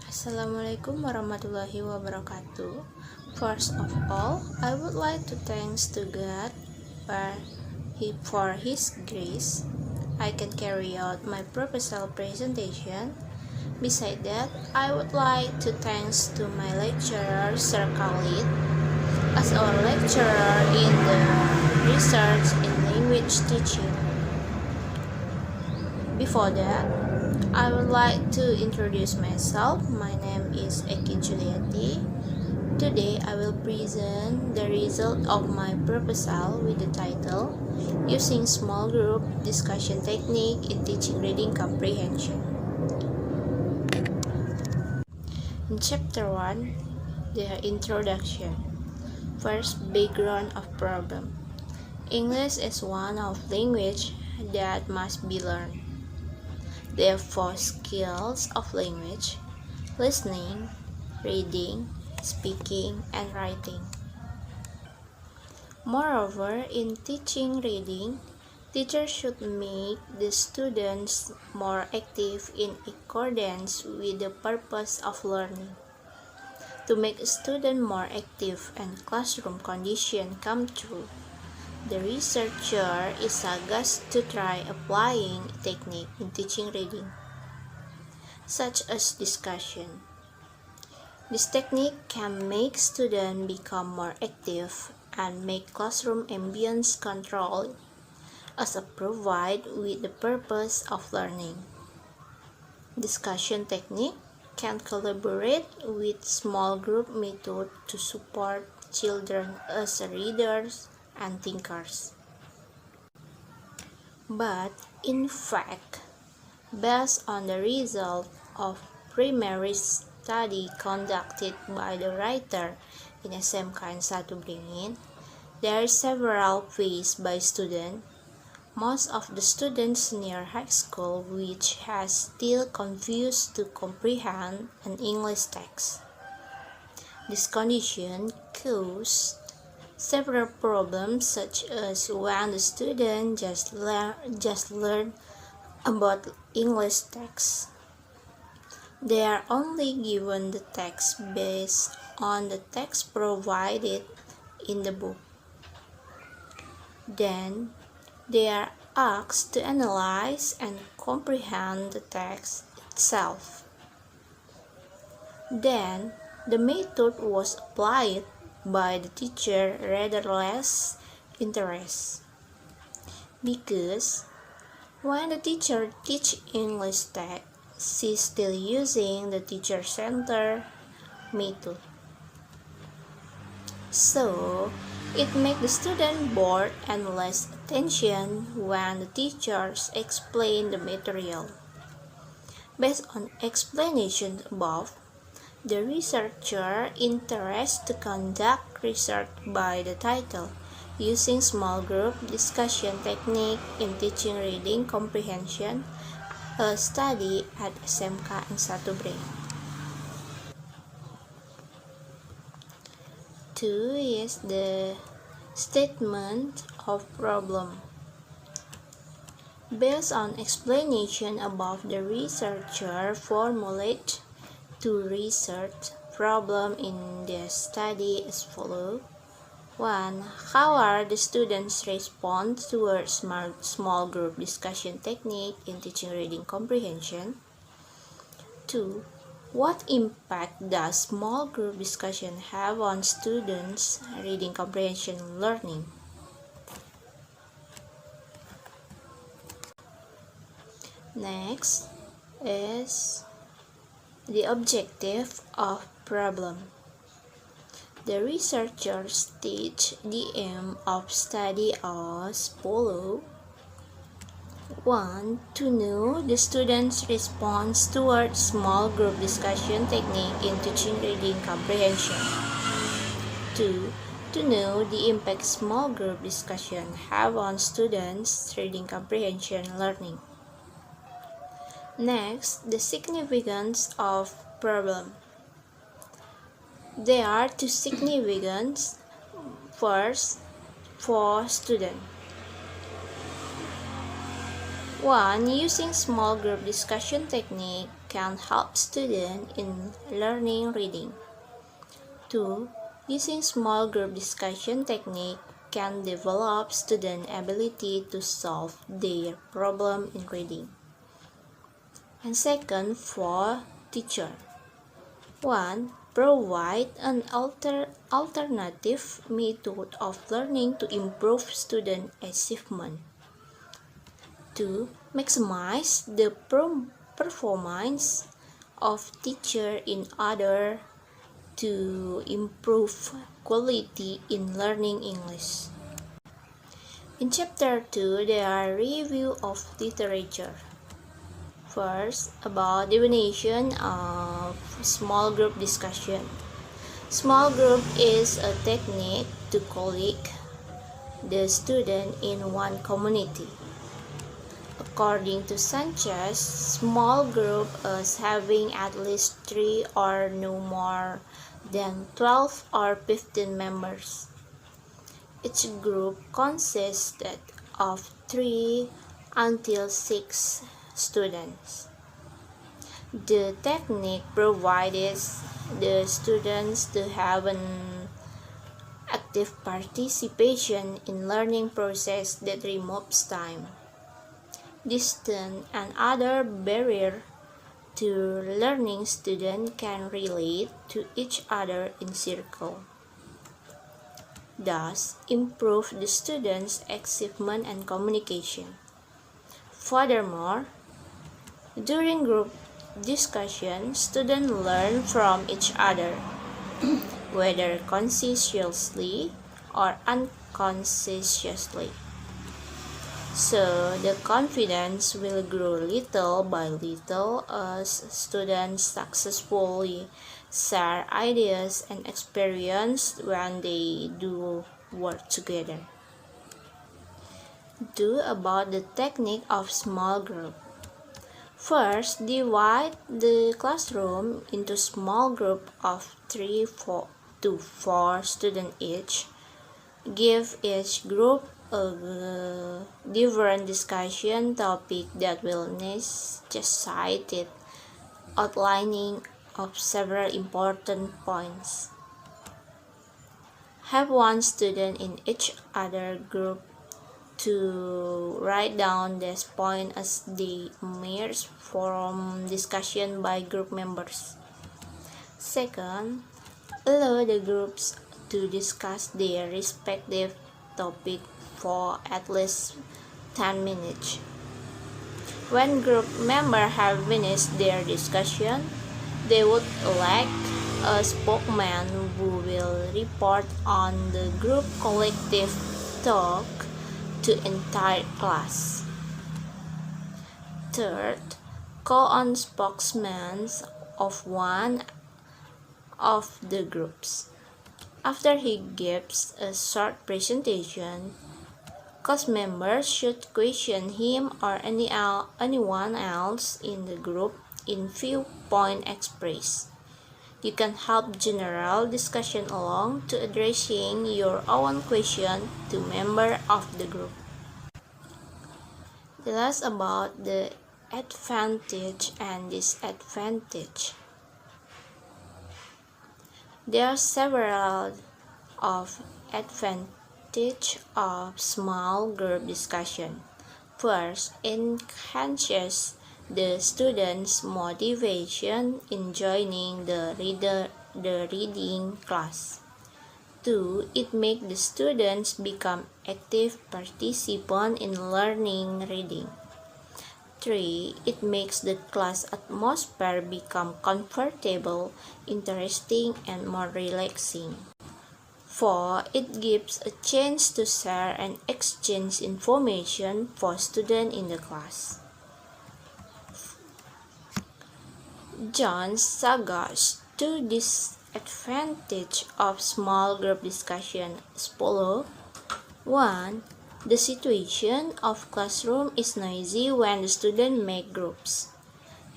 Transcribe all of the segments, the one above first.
Assalamualaikum warahmatullahi wabarakatuh. First of all, I would like to thanks to God for His grace. I can carry out my proposal presentation. Beside that, I would like to thanks to my lecturer, Sir Khalid, as our lecturer in the research in language teaching. Before that, I would like to introduce myself. My name is Eki Julyati. Today I will present the result of my proposal with the title Using Small Group Discussion Technique in Teaching Reading Comprehension. In Chapter 1, the introduction. First, background of problem. English is one of language that must be learned. There are 4 skills of language: listening, reading, speaking, and writing. Moreover, in teaching reading, teachers should make the students more active in accordance with the purpose of learning. To make a student more active and classroom conditions come true, the researcher is asked to try applying a technique in teaching reading, such as discussion. This technique can make students become more active and make classroom ambience controlled as a provide with the purpose of learning. Discussion technique can collaborate with small group method to support children as readers and thinkers. But in fact, based on the result of primary study conducted by the writer in SMK and 1 Beringin, there are several faced by students. Most of the students near high school which has still confused to comprehend an English text. This condition caused several problems, such as when the student just learn about English text. They are only given the text based on the text provided in the book. Then they are asked to analyze and comprehend the text itself. Then the method was applied by the teacher rather less interest, because when the teacher teach English text, she's still using the teacher-centered method. So it makes the student bored and less attention when the teachers explain the material. Based on explanations above, the researcher interested to conduct research by the title Using Small Group Discussion Technique in Teaching Reading Comprehension, a study at SMK and 1 Beringin. 2 is the statement of problem. Based on explanation above, the researcher formulated 2 research problems in the study as follows. 1. How are the students' response towards small group discussion technique in teaching reading comprehension? 2. What impact does small group discussion have on students' reading comprehension learning? Next is the objective of problem. The researchers state the aim of study as follows. 1. To know the students' response towards small group discussion technique in teaching reading comprehension. 2. To know the impact small group discussion have on students' reading comprehension learning. Next, the significance of problem. There are 2 significance. First, for students. 1. Using small group discussion technique can help students in learning reading. 2. Using small group discussion technique can develop student ability to solve their problem in reading. And second, for teacher. 1. Provide an alternative method of learning to improve student achievement. 2. Maximize the performance of teacher in order to improve quality in learning English. In Chapter 2, there are review of literature. First, about definition of small group discussion. Small group is a technique to collect the student in one community. According to Sanchez, small group is having at least 3 or no more than 12 or 15 members. Each group consisted of 3 until 6 students. The technique provides the students to have an active participation in learning process that removes time, distance, and other barrier to learning. Students can relate to each other in circle, thus improve the students' achievement and communication. Furthermore, during group discussion, students learn from each other, whether consciously or unconsciously. So the confidence will grow little by little as students successfully share ideas and experience when they do work together. 2. About the technique of small group. First, divide the classroom into small group of 3 to 4 students each. Give each group a different discussion topic that will necessitate outlining of several important points. Have one student in each other group to write down these points as they emerge from discussion by group members. Second, allow the groups to discuss their respective topic for at least 10 minutes. When group members have finished their discussion, they would elect a spokesman who will report on the group collective talk to entire class. Third, call on spokesman of one of the groups. After he gives a short presentation, class members should question him or anyone else in the group in few points expressed. You can help general discussion along to addressing your own question to member of the group. The last about the advantage and disadvantage. There are several of advantage of small group discussion. First, enhances the students' motivation in joining the reading class. 2. It makes the students become active participants in learning reading. 3. It makes the class atmosphere become comfortable, interesting, and more relaxing. 4. It gives a chance to share and exchange information for students in the class. John Sagas to disadvantage of small group discussion as follows. 1. The situation of classroom is noisy when the students make groups.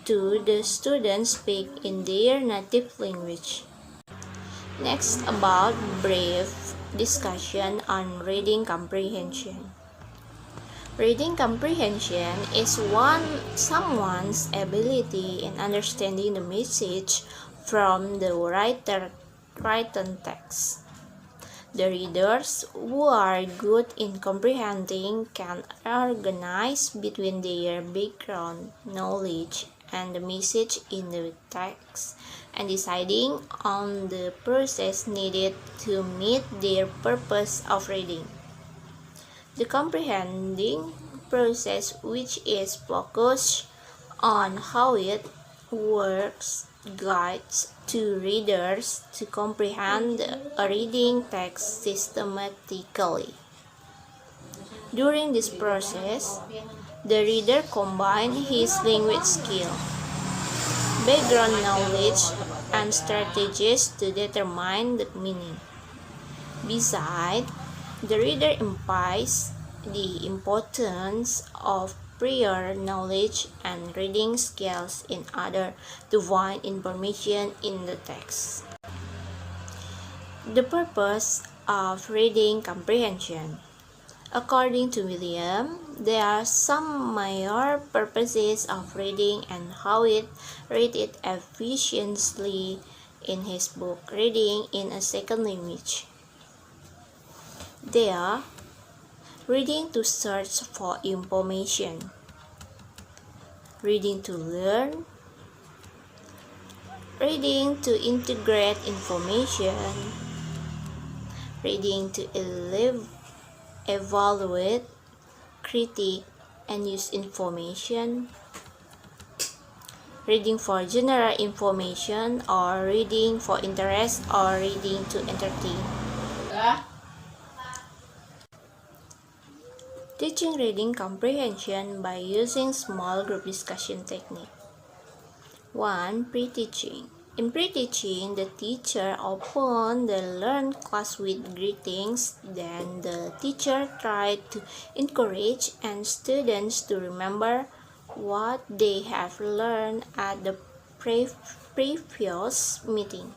2. The students speak in their native language. Next, about brief discussion on reading comprehension. Reading comprehension is someone's ability in understanding the message from the written text. The readers who are good in comprehending can organize between their background knowledge and the message in the text and deciding on the process needed to meet their purpose of reading. The comprehending process, which is focused on how it works, guides to readers to comprehend a reading text systematically. During this process, the reader combines his language skill, background knowledge, and strategies to determine the meaning. Besides, the reader implies the importance of prior knowledge and reading skills in order to find information in the text. The purpose of reading comprehension. According to William, there are some major purposes of reading and how it read it efficiently in his book, Reading in a Second Language. They are reading to search for information, reading to learn, reading to integrate information, reading to evaluate, critique, and use information, reading for general information, or reading for interest, or reading to entertain. Teaching reading comprehension by using small group discussion technique. 1. Pre-teaching. In pre-teaching, the teacher opens the learned class with greetings. Then the teacher tries to encourage and students to remember what they have learned at the previous meeting.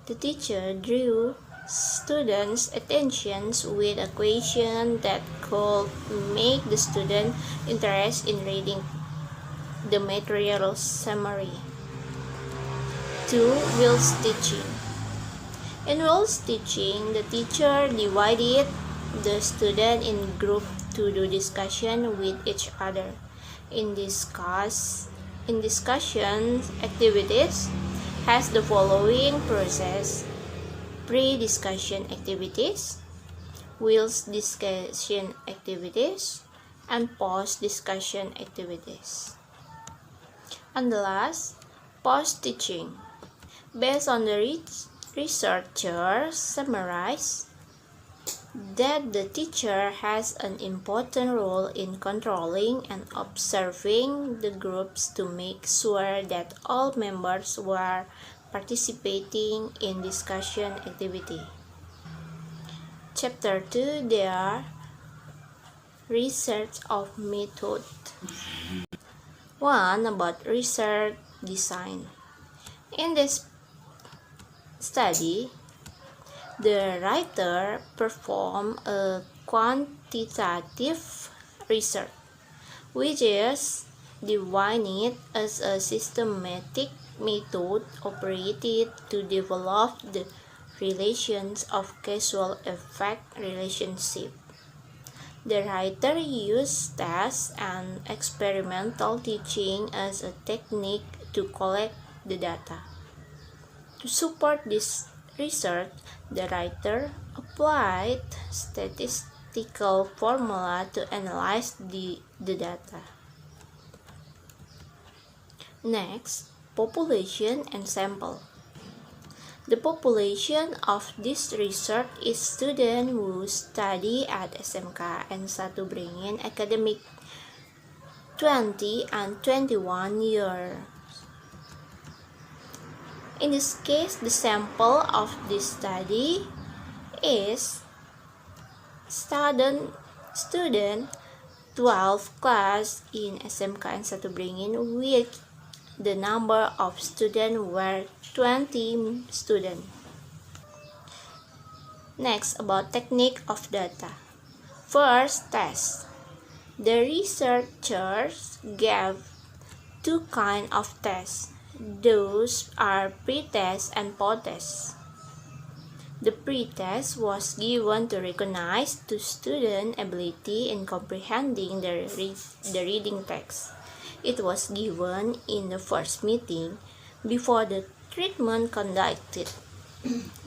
The teacher drew students' attention with a question that could make the student interested in reading the material summary. 2. Wheels teaching. In wheels teaching, the teacher divided the student in groups to do discussion with each other. In discussion activities has the following process: pre-discussion activities, wheels discussion activities, and post-discussion activities. And the last, post-teaching. Based on the researchers summarize that the teacher has an important role in controlling and observing the groups to make sure that all members were participating in discussion activity. Chapter 2, there are research of method. 1. About research design. In this study, the writer performed a quantitative research, which is defined as a systematic method operated to develop the relations of causal effect relationship. The writer used tests and experimental teaching as a technique to collect the data. To support this research, the writer applied statistical formula to analyze the data. Next, population and sample. The population of this research is students who study at SMK and Satu Beringin academic 20 and 21 years. In this case, the sample of this study is student 12 class in SMK and Satu Beringin, with the number of students were 20 students. Next, about technique of data. First, test. The researchers gave two kinds of tests. Those are pre-test and post-test. The pre-test was given to recognize the student's ability in comprehending the reading text. It was given in the first meeting before the treatment conducted.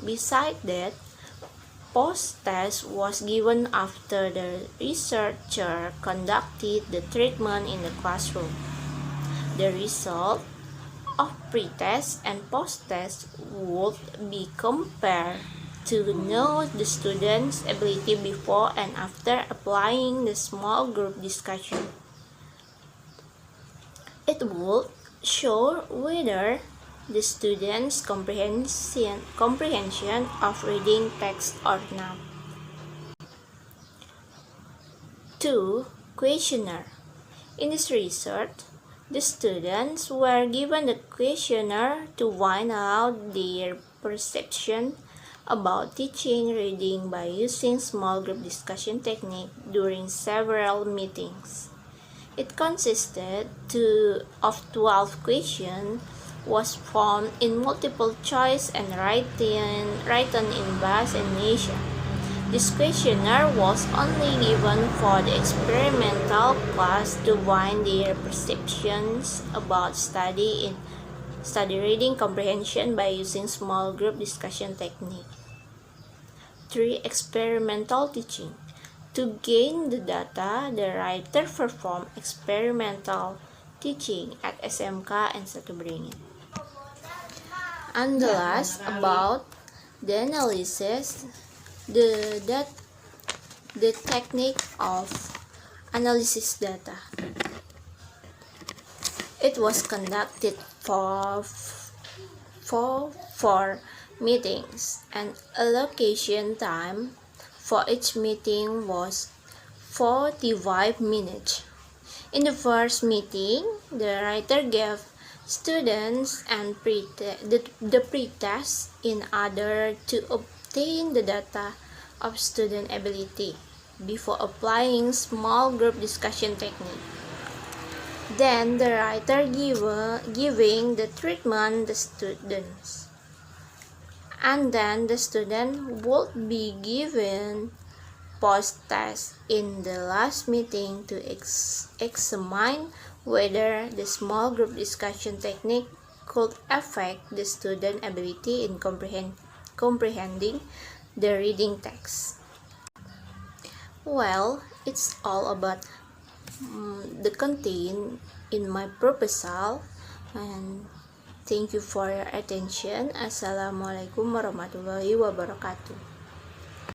Besides that, post-test was given after the researcher conducted the treatment in the classroom. The result of pre-test and post-test would be compared to know the student's ability before and after applying the small group discussion. It would show whether the student's comprehension of reading text or not. 2. Questionnaire. In this research, the students were given the questionnaire to find out their perception about teaching reading by using small group discussion technique during several meetings. It consisted of 12 questions, was formed in multiple choice and written in Basque and Asia. This questionnaire was only given for the experimental class to find their perceptions about study reading comprehension by using small group discussion technique. 3. Experimental teaching. To gain the data, the writer performed experimental teaching at SMK and Satu Beringin. And the last, about the analysis, the technique of analysis data. It was conducted for 4 meetings, and allocation time for each meeting was 45 minutes. In the first meeting, the writer gave students and the pre-test in order to obtain the data of student ability before applying small group discussion technique. Then the writer giving the treatment the students, and then the student would be given post-test in the last meeting to examine whether the small group discussion technique could affect the student ability in comprehending the reading text. Well, it's all about the content in my proposal, and thank you for your attention. Assalamualaikum warahmatullahi wabarakatuh.